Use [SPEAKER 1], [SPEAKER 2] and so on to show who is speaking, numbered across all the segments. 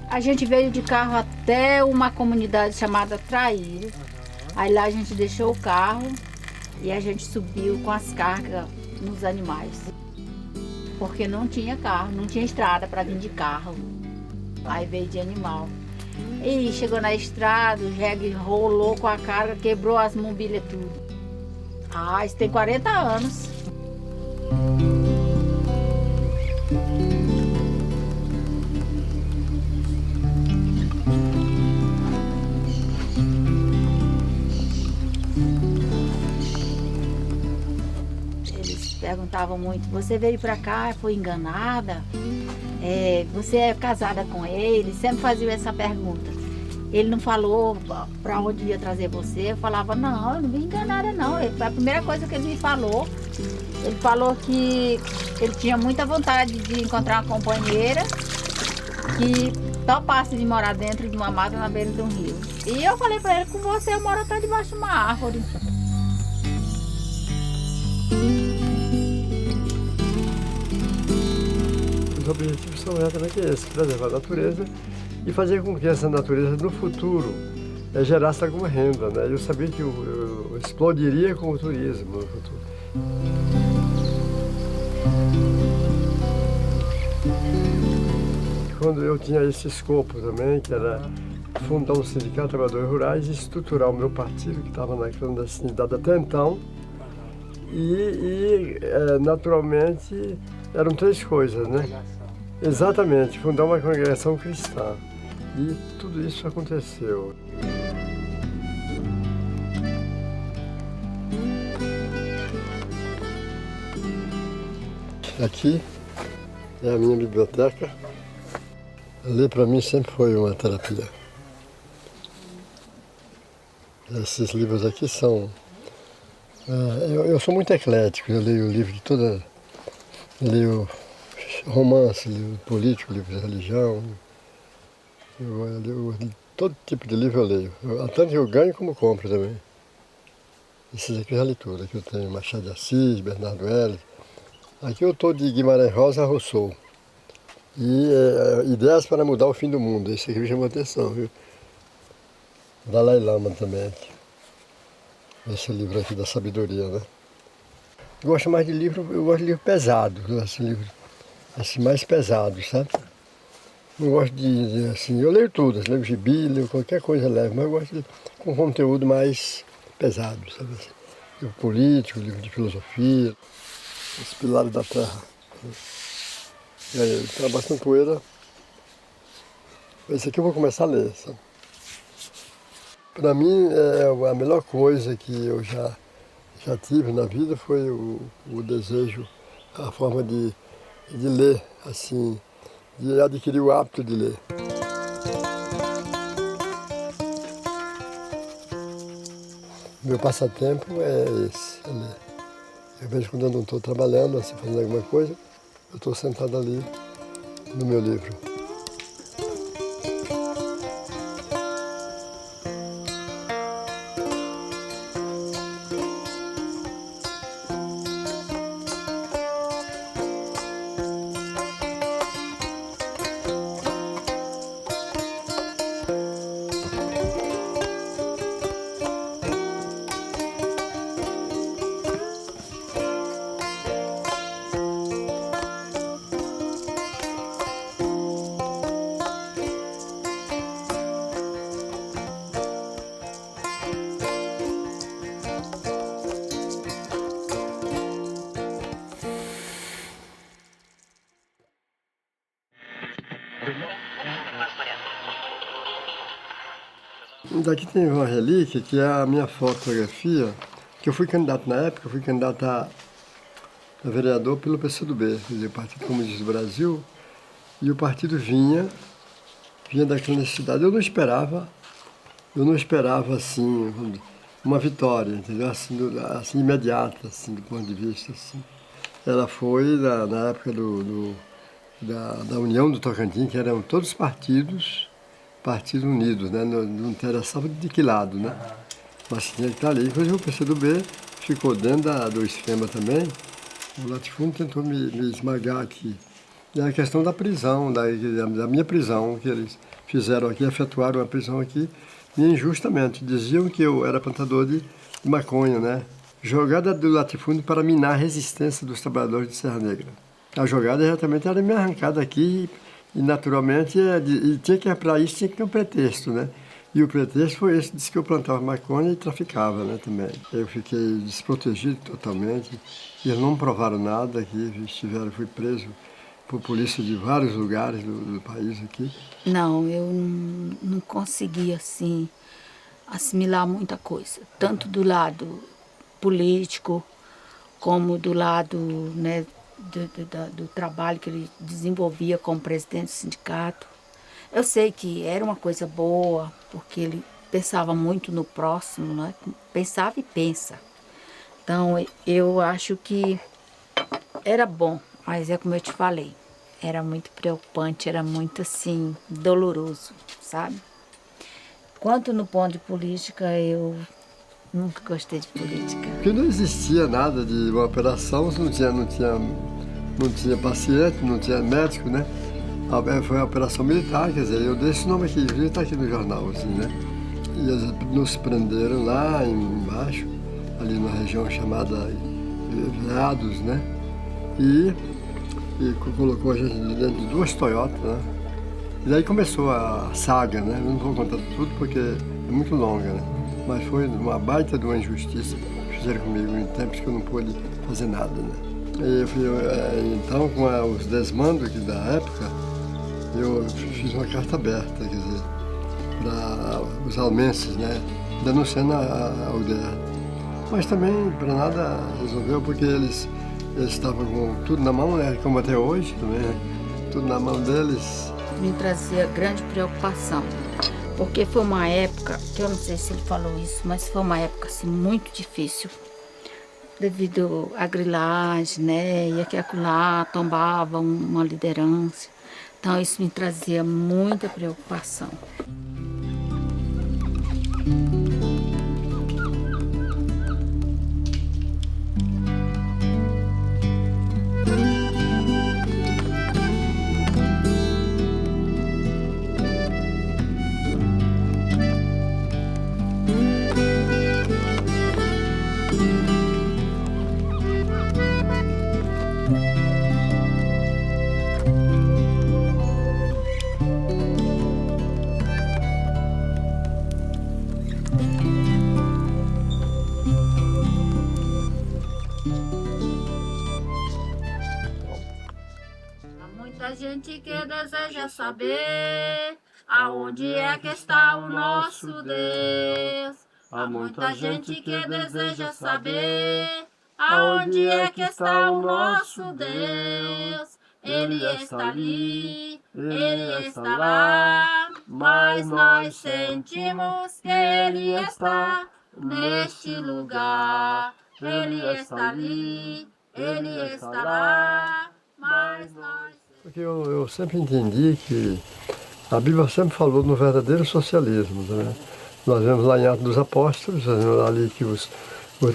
[SPEAKER 1] A gente veio de carro até uma comunidade chamada Traíra. Aí lá a gente deixou o carro e a gente subiu com as cargas nos animais. Porque não tinha carro, não tinha estrada para vir de carro. Aí veio de animal. E chegou na estrada, o jegue rolou com a carga, quebrou as mobílias tudo. Ah, isso tem 40 anos. Perguntavam muito, você veio pra cá, foi enganada? Você é casada com ele? Sempre faziam essa pergunta. Ele não falou pra onde ia trazer você? Eu falava, não, eu não vim enganada não. Foi a primeira coisa que ele me falou. Ele falou que ele tinha muita vontade de encontrar uma companheira que topasse de morar dentro de uma mata na beira de um rio. E eu falei pra ele, com você eu moro até debaixo de uma árvore.
[SPEAKER 2] Os objetivos são exatamente esses, preservar a natureza e fazer com que essa natureza no futuro gerasse alguma renda, né? Eu sabia que eu explodiria com o turismo no futuro. Quando eu tinha esse escopo também, que era fundar um sindicato de trabalhadores rurais e estruturar o meu partido, que estava na clandestinidade até então, naturalmente eram três coisas, né? Exatamente, fundar uma congregação cristã. E tudo isso aconteceu. Aqui é a minha biblioteca. Ler para mim sempre foi uma terapia. Esses livros aqui são... eu sou muito eclético, eu leio livro de toda... Leio romance, livro político, livro de religião. Todo tipo de livro eu leio. Tanto eu ganho como compro também. Esses aqui eu já li tudo. Aqui eu tenho Machado de Assis, Bernardo Hélio. Aqui eu estou de Guimarães Rosa a Rousseau. E Ideias para Mudar o Fim do Mundo. Esse aqui me chamou a atenção, viu? Dalai Lama também. Esse livro aqui da sabedoria, né? Eu gosto mais de livro, eu gosto de livro pesado, assim, mais pesado, sabe? Não gosto assim, eu leio tudo, leio gibi, leio qualquer coisa leve, mas eu gosto com conteúdo mais pesado, sabe assim? Livro político, livro de filosofia, Os Pilares da Terra. E aí, está bastante poeira. Esse aqui eu vou começar a ler, sabe? Para mim, a melhor coisa que eu já tive na vida foi o desejo, a forma de ler, assim, de adquirir o hábito de ler. Meu passatempo é esse, é ler. Eu vejo quando eu não estou trabalhando, assim, fazendo alguma coisa, eu estou sentado ali no meu livro. Daqui tem uma relíquia que é a minha fotografia, que eu fui candidato na época, eu fui candidato a vereador pelo PCdoB, quer dizer, o Partido Comunista do Brasil, e o partido vinha da clandestinidade. Eu não esperava assim, uma vitória, entendeu? Assim, imediata, assim, do ponto de vista, assim. Ela foi na época da União do Tocantins, que eram todos partidos unidos, né? Não interessava de que lado, né? Mas tinha que estar ali. Inclusive o PCdoB ficou dentro do esquema também. O latifúndio tentou me esmagar aqui. E a questão da prisão, da minha prisão, que eles fizeram aqui, efetuaram a prisão aqui, e injustamente. Diziam que eu era plantador de maconha, né? Jogada do latifúndio para minar a resistência dos trabalhadores de Serra Negra. A jogada exatamente era me arrancar daqui e naturalmente, e tinha que, para isso tinha que ter um pretexto, né? E o pretexto foi esse, disse que eu plantava maconha e traficava, né, também. Eu fiquei desprotegido totalmente, e eles não provaram nada aqui, fui preso por polícia de vários lugares do país aqui.
[SPEAKER 1] Não, eu não consegui, assim, assimilar muita coisa. Tanto do lado político, como do lado, né, do trabalho que ele desenvolvia como presidente do sindicato. Eu sei que era uma coisa boa, porque ele pensava muito no próximo, né? Pensava e pensa. Então, eu acho que era bom, mas é como eu te falei, era muito preocupante, era muito, assim, doloroso, sabe? Quanto no ponto de política, eu nunca gostei de política.
[SPEAKER 2] Porque não existia nada de uma operação, não tinha paciente, não tinha médico, né? Foi uma operação militar, quer dizer, eu dei esse nome aqui, está aqui no jornal, assim, né? E eles nos prenderam lá embaixo, ali na região chamada Veados, né? E colocou a gente dentro de 2 Toyotas, né? E daí começou a saga, né? Eu não vou contar tudo porque é muito longa, né? Mas foi uma baita de uma injustiça que fizeram comigo em tempos que eu não pude fazer nada, né? Então, com os desmandos da época, eu fiz uma carta aberta, quer dizer, para os almenses, né? Denunciando a aldeia. Mas também, para nada, resolveu, porque eles estavam com tudo na mão, né? Como até hoje também, né? Tudo na mão deles.
[SPEAKER 1] Me trazia grande preocupação, porque foi uma época, que eu não sei se ele falou isso, mas foi uma época assim, muito difícil, devido à grilagem, né, e aqui e acolá tombava uma liderança, então isso me trazia muita preocupação. Muita gente que deseja saber aonde é que está o nosso Deus. Há muita gente que deseja saber Aonde é que está o nosso Deus? Ele está ali, Ele está lá, mas nós sentimos que Ele está neste lugar. Ele está ali, Ele está lá, mas nós...
[SPEAKER 2] Porque eu sempre entendi que a Bíblia sempre falou no verdadeiro socialismo, né? Nós vemos lá em Atos dos Apóstolos, ali que os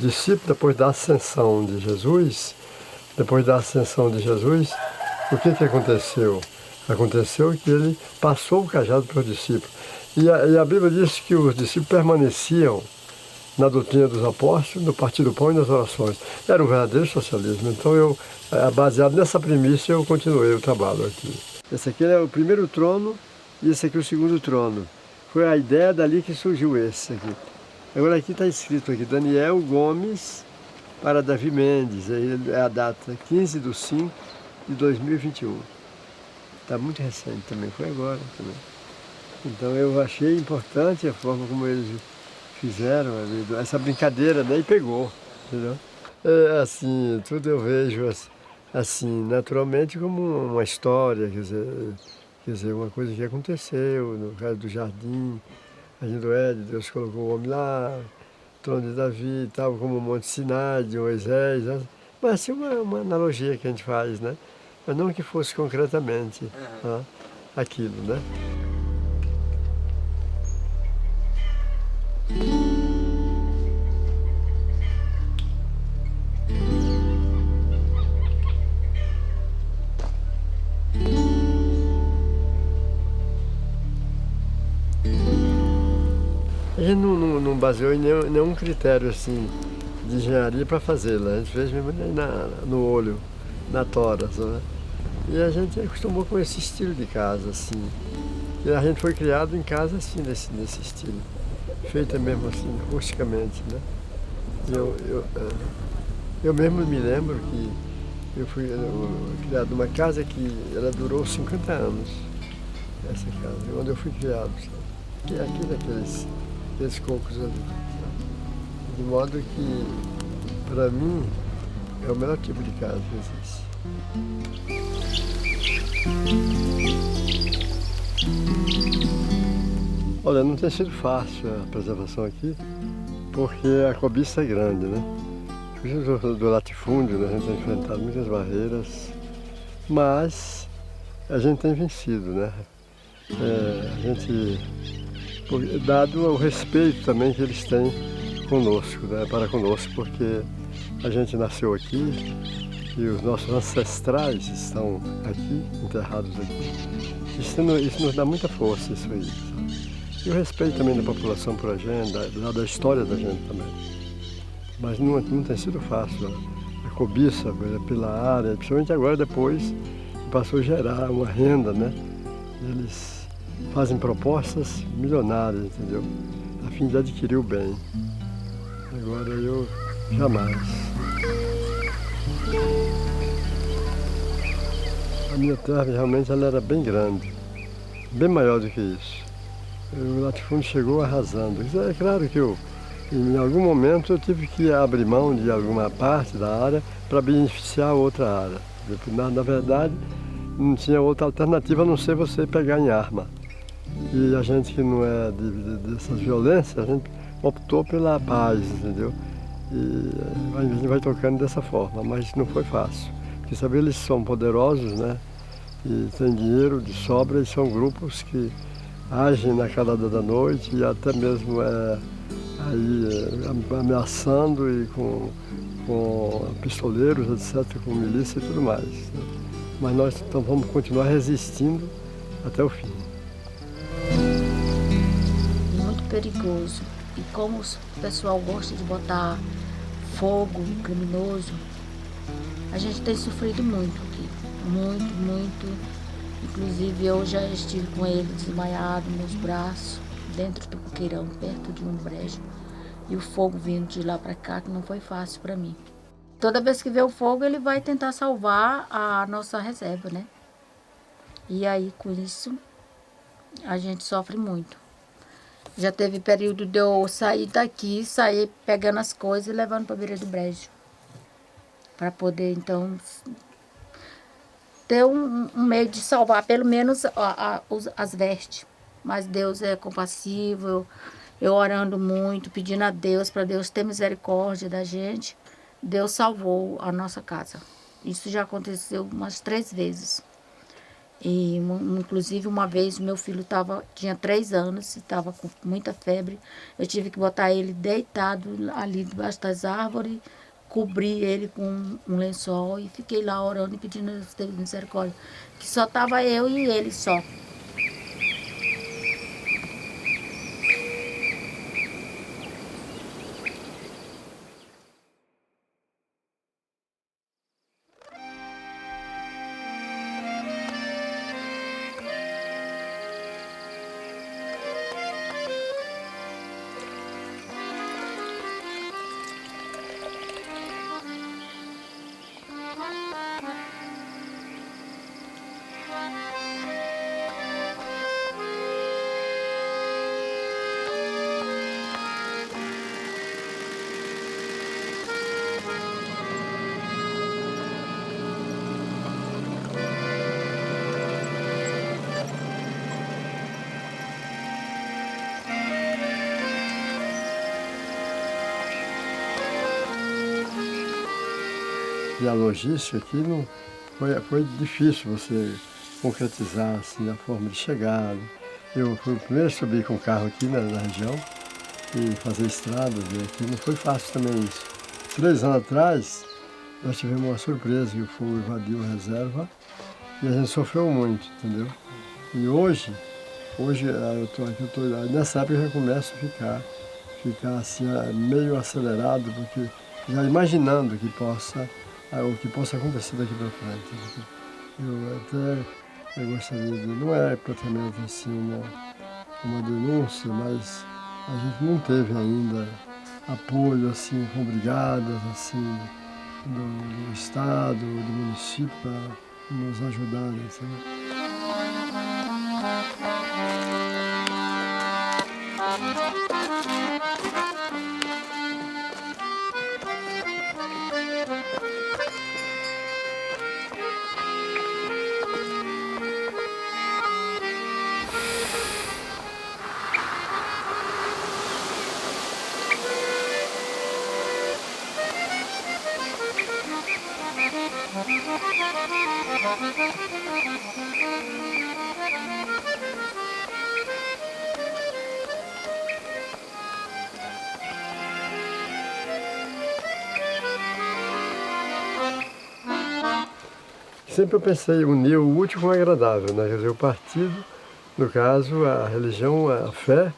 [SPEAKER 2] discípulos, depois da ascensão de Jesus, o que aconteceu? Aconteceu que ele passou o cajado para os discípulos. E a Bíblia diz que os discípulos permaneciam na doutrina dos apóstolos, no partir do pão e nas orações. Era um verdadeiro socialismo. Então, baseado nessa premissa, eu continuei o trabalho aqui. Esse aqui é o primeiro trono e esse aqui é o segundo trono. Foi a ideia dali que surgiu esse aqui. Agora aqui está escrito aqui, Daniel Gomes para Davi Mendes. É a data 15/5/2021. Está muito recente também, foi agora também. Então eu achei importante a forma como eles fizeram essa brincadeira, né? E pegou, entendeu? Assim, tudo eu vejo assim, naturalmente como uma história, quer dizer, uma coisa que aconteceu, no caso do jardim, Deus colocou o homem lá, o trono de Davi, tal, como o Monte Sinai, de Moisés, né? Mas assim, uma analogia que a gente faz, né? Mas não que fosse concretamente aquilo, né? A gente não baseou em nenhum critério assim de engenharia para fazê-la. A gente fez mesmo no olho, na tora, né? E a gente acostumou com esse estilo de casa, assim. E a gente foi criado em casa assim, nesse estilo. Feita mesmo assim, rusticamente, né? Eu mesmo me lembro que eu fui criado numa casa que ela durou 50 anos. Essa casa, onde eu fui criado. E aqui daqueles cocos ali. De modo que, para mim, é o melhor tipo de casa que existe. Olha, não tem sido fácil a preservação aqui, porque a cobiça é grande, né? Do latifúndio, né? A gente tem enfrentado muitas barreiras, mas a gente tem vencido, né? Dado o respeito também que eles têm conosco, né? Para conosco, porque a gente nasceu aqui e os nossos ancestrais estão aqui, enterrados aqui. Isso nos dá muita força, isso aí. Sabe? E o respeito também da população por a gente, da história da gente também. Mas não tem sido fácil a cobiça pela área, principalmente agora depois que passou a gerar uma renda, né? Eles fazem propostas milionárias, entendeu? A fim de adquirir o bem. Agora eu jamais. A minha terra realmente ela era bem grande, bem maior do que isso. O latifúndio chegou arrasando. É claro que em algum momento eu tive que abrir mão de alguma parte da área para beneficiar outra área. Na verdade, não tinha outra alternativa a não ser você pegar em arma. E a gente que não é dessas violências, a gente optou pela paz, entendeu? E a gente vai tocando dessa forma, mas não foi fácil. Porque sabe, eles são poderosos, né? E têm dinheiro de sobra e são grupos que agem na calada da noite e até mesmo ameaçando e com pistoleiros, etc., com milícia e tudo mais. Né? Mas nós então vamos continuar resistindo até o fim.
[SPEAKER 1] Muito perigoso. E como o pessoal gosta de botar fogo criminoso, a gente tem sofrido muito aqui. Muito, muito. Inclusive eu já estive com ele desmaiado nos braços, dentro do coqueirão, perto de um brejo. E o fogo vindo de lá para cá, que não foi fácil para mim. Toda vez que vê o fogo, ele vai tentar salvar a nossa reserva, né? E aí, com isso, a gente sofre muito. Já teve período de eu sair daqui, sair pegando as coisas e levando para a beira do brejo. para poder, então, ter um meio de salvar, pelo menos, as vestes. Mas Deus é compassivo, eu orando muito, pedindo a Deus, para Deus ter misericórdia da gente. Deus salvou a nossa casa. Isso já aconteceu umas 3 vezes. E, inclusive, uma vez, meu filho tinha 3 anos, estava com muita febre. Eu tive que botar ele deitado ali debaixo das árvores, cobri ele com um lençol e fiquei lá orando e pedindo a Deus ter misericórdia. Que só estava eu e ele só.
[SPEAKER 2] E a logística aqui não foi difícil você concretizar assim, a forma de chegada. Eu fui o primeiro a subir com o carro aqui na região e fazer estradas, e aqui não foi fácil também isso. 3 anos atrás, nós tivemos uma surpresa, que o fogo invadiu a reserva e a gente sofreu muito, entendeu? E hoje eu tô aqui, nessa época eu já começo a ficar assim, meio acelerado, porque já imaginando o que possa acontecer daqui para frente. Eu gostaria de, não é praticamente assim uma denúncia, mas a gente não teve ainda apoio assim, com brigadas assim, do Estado, do município para nos ajudarem. Sabe? Sempre eu pensei unir o útil com o agradável, né? Quer dizer, o partido, no caso, a religião, a fé,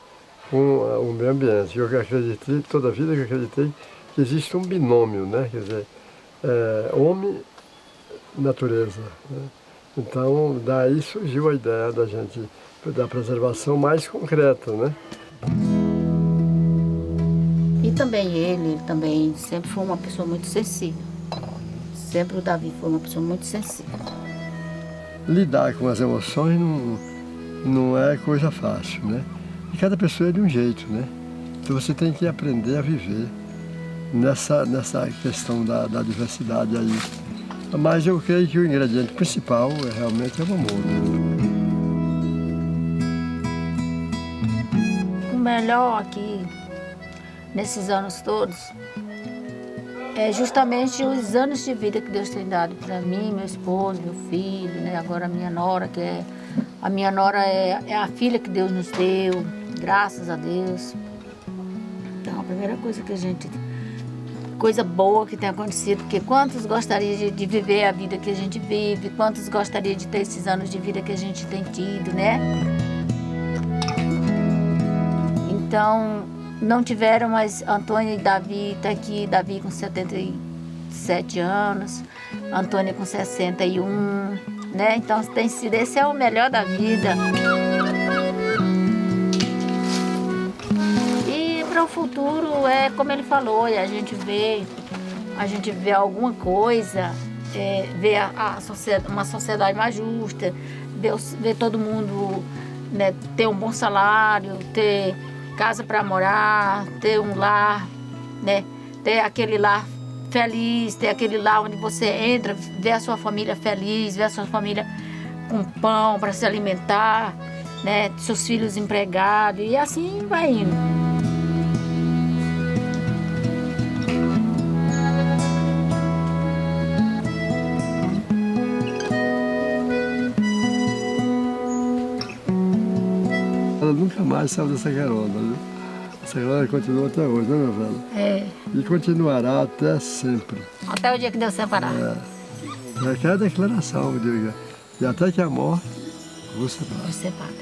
[SPEAKER 2] com o meio ambiente. Eu acreditei, toda a vida que eu acreditei, que existe um binômio, né? Quer dizer, homem e natureza. Né? Então, daí surgiu a ideia da preservação mais concreta, né?
[SPEAKER 1] E também ele também sempre foi uma pessoa muito sensível. Sempre o Davi foi uma pessoa muito sensível.
[SPEAKER 2] Lidar com as emoções não é coisa fácil, né? E cada pessoa é de um jeito, né? Então você tem que aprender a viver nessa questão da diversidade aí. Mas eu creio que o ingrediente principal realmente é o amor.
[SPEAKER 1] O melhor aqui, nesses anos todos, é justamente os anos de vida que Deus tem dado para mim, meu esposo, meu filho, né? Agora a minha nora, a minha nora é a filha que Deus nos deu, graças a Deus. Então, a primeira coisa boa que tem acontecido, porque quantos gostariam de viver a vida que a gente vive, quantos gostariam de ter esses anos de vida que a gente tem tido, né? Então, não tiveram, mas Antônia e Davi está aqui, Davi com 77 anos, Antônia com 61, né? Então tem sido, esse é o melhor da vida. E para o futuro é como ele falou, a gente vê alguma coisa, ver uma sociedade mais justa, ver todo mundo, né, ter um bom salário, ter casa para morar, ter um lar, né, ter aquele lar feliz, ter aquele lá onde você entra, ver a sua família feliz, ver a sua família com pão para se alimentar, né? Seus filhos empregados, e assim vai indo.
[SPEAKER 2] Ela nunca mais saiu dessa carona, viu? Essa carona continua até hoje, né, minha velha?
[SPEAKER 1] É,
[SPEAKER 2] E continuará até sempre.
[SPEAKER 1] até o dia que Deus separar.
[SPEAKER 2] É aquela declaração, diga. E até que a morte vos separe.
[SPEAKER 1] Deus separa.